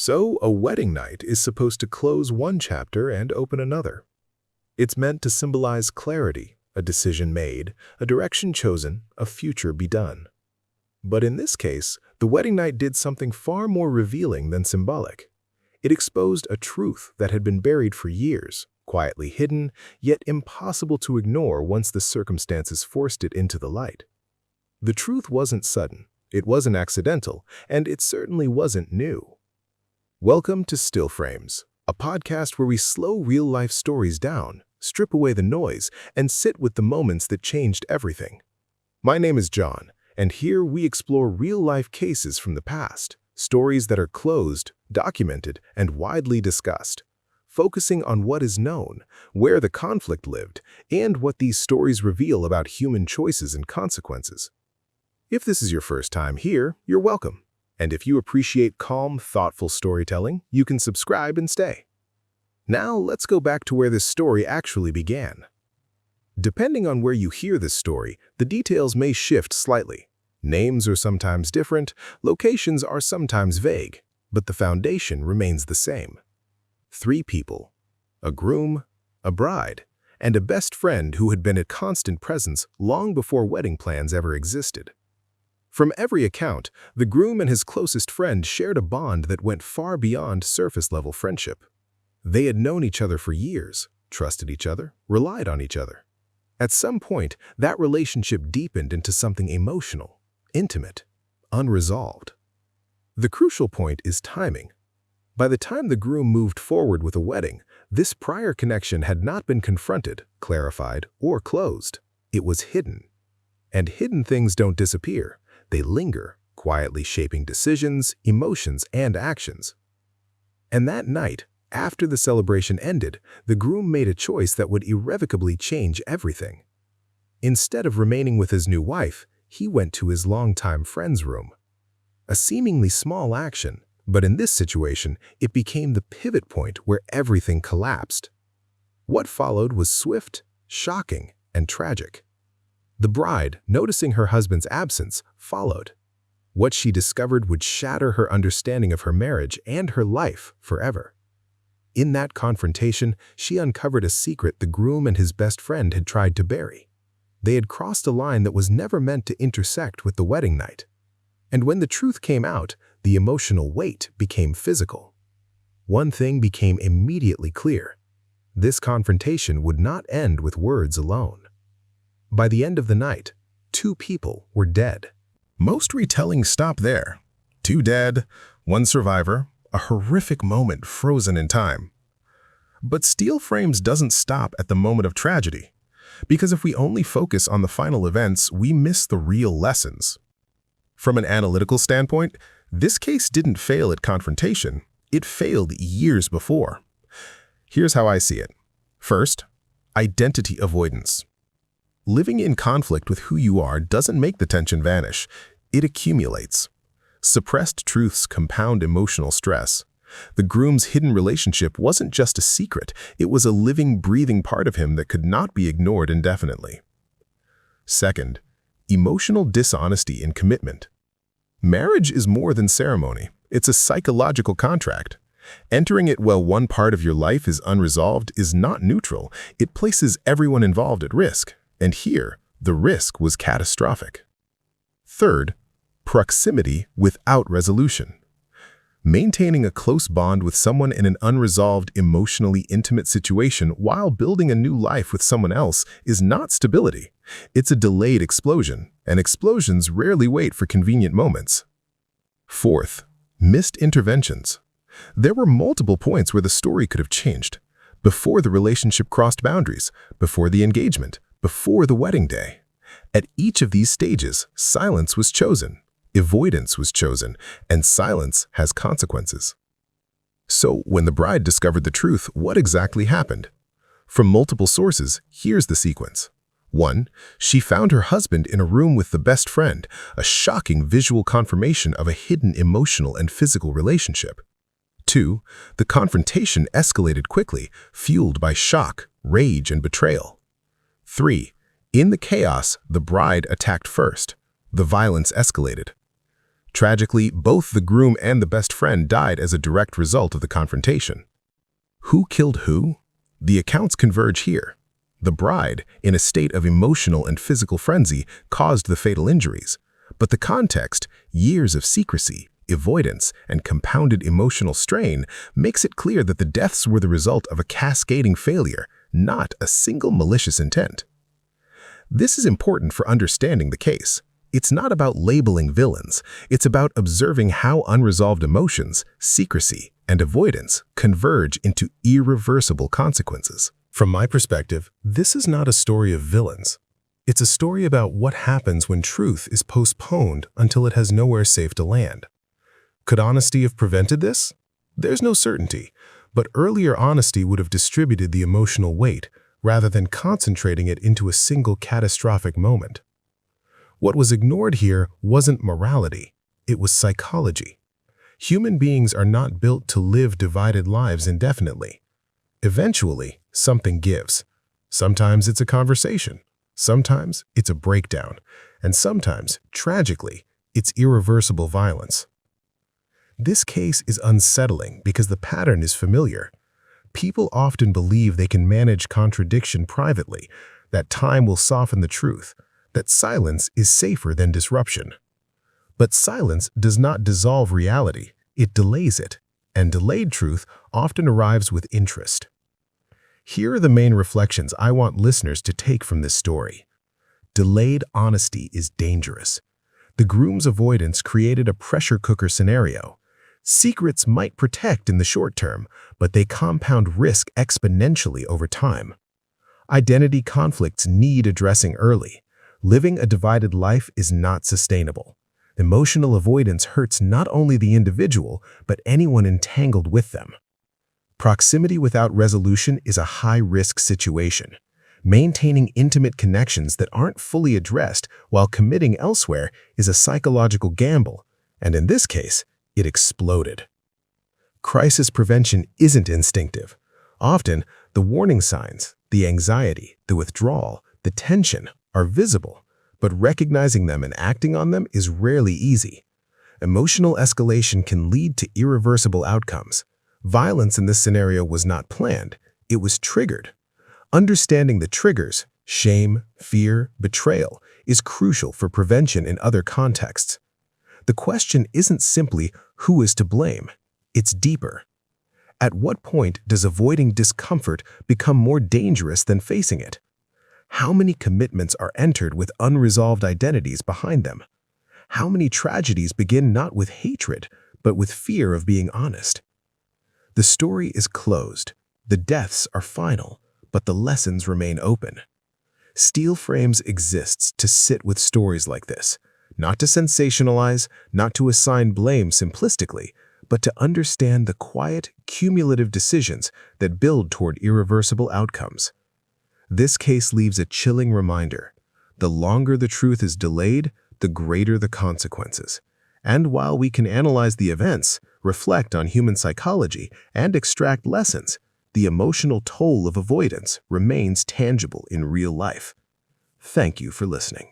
So, a wedding night is supposed to close one chapter and open another. It's meant to symbolize clarity, a decision made, a direction chosen, a future begun. But in this case, the wedding night did something far more revealing than symbolic. It exposed a truth that had been buried for years, quietly hidden, yet impossible to ignore once the circumstances forced it into the light. The truth wasn't sudden, it wasn't accidental, and it certainly wasn't new. Welcome to Still Frames, a podcast where we slow real-life stories down, strip away the noise, and sit with the moments that changed everything. My name is John, and here we explore real-life cases from the past, stories that are closed, documented, and widely discussed, focusing on what is known, where the conflict lived, and what these stories reveal about human choices and consequences. If this is your first time here, you're welcome. And if you appreciate calm, thoughtful storytelling, you can subscribe and stay. Now, let's go back to where this story actually began. Depending on where you hear this story, the details may shift slightly. Names are sometimes different, locations are sometimes vague, but the foundation remains the same. 3 people, a groom, a bride, and a best friend who had been a constant presence long before wedding plans ever existed. From every account, the groom and his closest friend shared a bond that went far beyond surface-level friendship. They had known each other for years, trusted each other, relied on each other. At some point, that relationship deepened into something emotional, intimate, unresolved. The crucial point is timing. By the time the groom moved forward with a wedding, this prior connection had not been confronted, clarified, or closed. It was hidden. And hidden things don't disappear. They linger, quietly shaping decisions, emotions, and actions. And that night, after the celebration ended, the groom made a choice that would irrevocably change everything. Instead of remaining with his new wife, he went to his longtime friend's room. A seemingly small action, but in this situation, it became the pivot point where everything collapsed. What followed was swift, shocking, and tragic. The bride, noticing her husband's absence, followed. What she discovered would shatter her understanding of her marriage and her life forever. In that confrontation, she uncovered a secret the groom and his best friend had tried to bury. They had crossed a line that was never meant to intersect with the wedding night. And when the truth came out, the emotional weight became physical. One thing became immediately clear. This confrontation would not end with words alone. By the end of the night, 2 people were dead. Most retellings stop there. 2 dead, 1 survivor, a horrific moment frozen in time. But Steel Frames doesn't stop at the moment of tragedy, because if we only focus on the final events, we miss the real lessons. From an analytical standpoint, this case didn't fail at confrontation, it failed years before. Here's how I see it. First, identity avoidance. Living in conflict with who you are doesn't make the tension vanish, it accumulates. Suppressed truths compound emotional stress. The groom's hidden relationship wasn't just a secret, it was a living, breathing part of him that could not be ignored indefinitely. Second, emotional dishonesty in commitment. Marriage is more than ceremony, it's a psychological contract. Entering it while one part of your life is unresolved is not neutral, it places everyone involved at risk. And here, the risk was catastrophic. Third, proximity without resolution. Maintaining a close bond with someone in an unresolved, emotionally intimate situation while building a new life with someone else is not stability. It's a delayed explosion, and explosions rarely wait for convenient moments. Fourth, missed interventions. There were multiple points where the story could have changed. Before the relationship crossed boundaries, before the engagement, before the wedding day. At each of these stages, silence was chosen, avoidance was chosen, and silence has consequences. So, when the bride discovered the truth, what exactly happened? From multiple sources, here's the sequence. 1. She found her husband in a room with the best friend, a shocking visual confirmation of a hidden emotional and physical relationship. 2. The confrontation escalated quickly, fueled by shock, rage, and betrayal. 3. In the chaos, the bride attacked first. The violence escalated. Tragically, both the groom and the best friend died as a direct result of the confrontation. Who killed who? The accounts converge here. The bride, in a state of emotional and physical frenzy, caused the fatal injuries. But the context, years of secrecy, avoidance, and compounded emotional strain, makes it clear that the deaths were the result of a cascading failure, not a single malicious intent. This is important for understanding the case. It's not about labeling villains. It's about observing how unresolved emotions, secrecy, and avoidance converge into irreversible consequences. From my perspective, this is not a story of villains. It's a story about what happens when truth is postponed until it has nowhere safe to land. Could honesty have prevented this? There's no certainty, but earlier honesty would have distributed the emotional weight rather than concentrating it into a single catastrophic moment. What was ignored here wasn't morality, it was psychology. Human beings are not built to live divided lives indefinitely. Eventually, something gives. Sometimes it's a conversation, sometimes it's a breakdown, and sometimes, tragically, it's irreversible violence. This case is unsettling because the pattern is familiar. People often believe they can manage contradiction privately, that time will soften the truth, that silence is safer than disruption. But silence does not dissolve reality, it delays it, and delayed truth often arrives with interest. Here are the main reflections I want listeners to take from this story. Delayed honesty is dangerous. The groom's avoidance created a pressure cooker scenario. Secrets might protect in the short term, but they compound risk exponentially over time. Identity conflicts need addressing early. Living a divided life is not sustainable. Emotional avoidance hurts not only the individual, but anyone entangled with them. Proximity without resolution is a high-risk situation. Maintaining intimate connections that aren't fully addressed while committing elsewhere is a psychological gamble, and in this case, it exploded. Crisis prevention isn't instinctive. Often, the warning signs, the anxiety, the withdrawal, the tension are visible, but recognizing them and acting on them is rarely easy. Emotional escalation can lead to irreversible outcomes. Violence in this scenario was not planned, it was triggered. Understanding the triggers, shame, fear, betrayal, is crucial for prevention in other contexts. The question isn't simply who is to blame, it's deeper. At what point does avoiding discomfort become more dangerous than facing it? How many commitments are entered with unresolved identities behind them? How many tragedies begin not with hatred, but with fear of being honest? The story is closed, the deaths are final, but the lessons remain open. Steel Frames exists to sit with stories like this, not to sensationalize, not to assign blame simplistically, but to understand the quiet, cumulative decisions that build toward irreversible outcomes. This case leaves a chilling reminder. The longer the truth is delayed, the greater the consequences. And while we can analyze the events, reflect on human psychology, and extract lessons, the emotional toll of avoidance remains tangible in real life. Thank you for listening.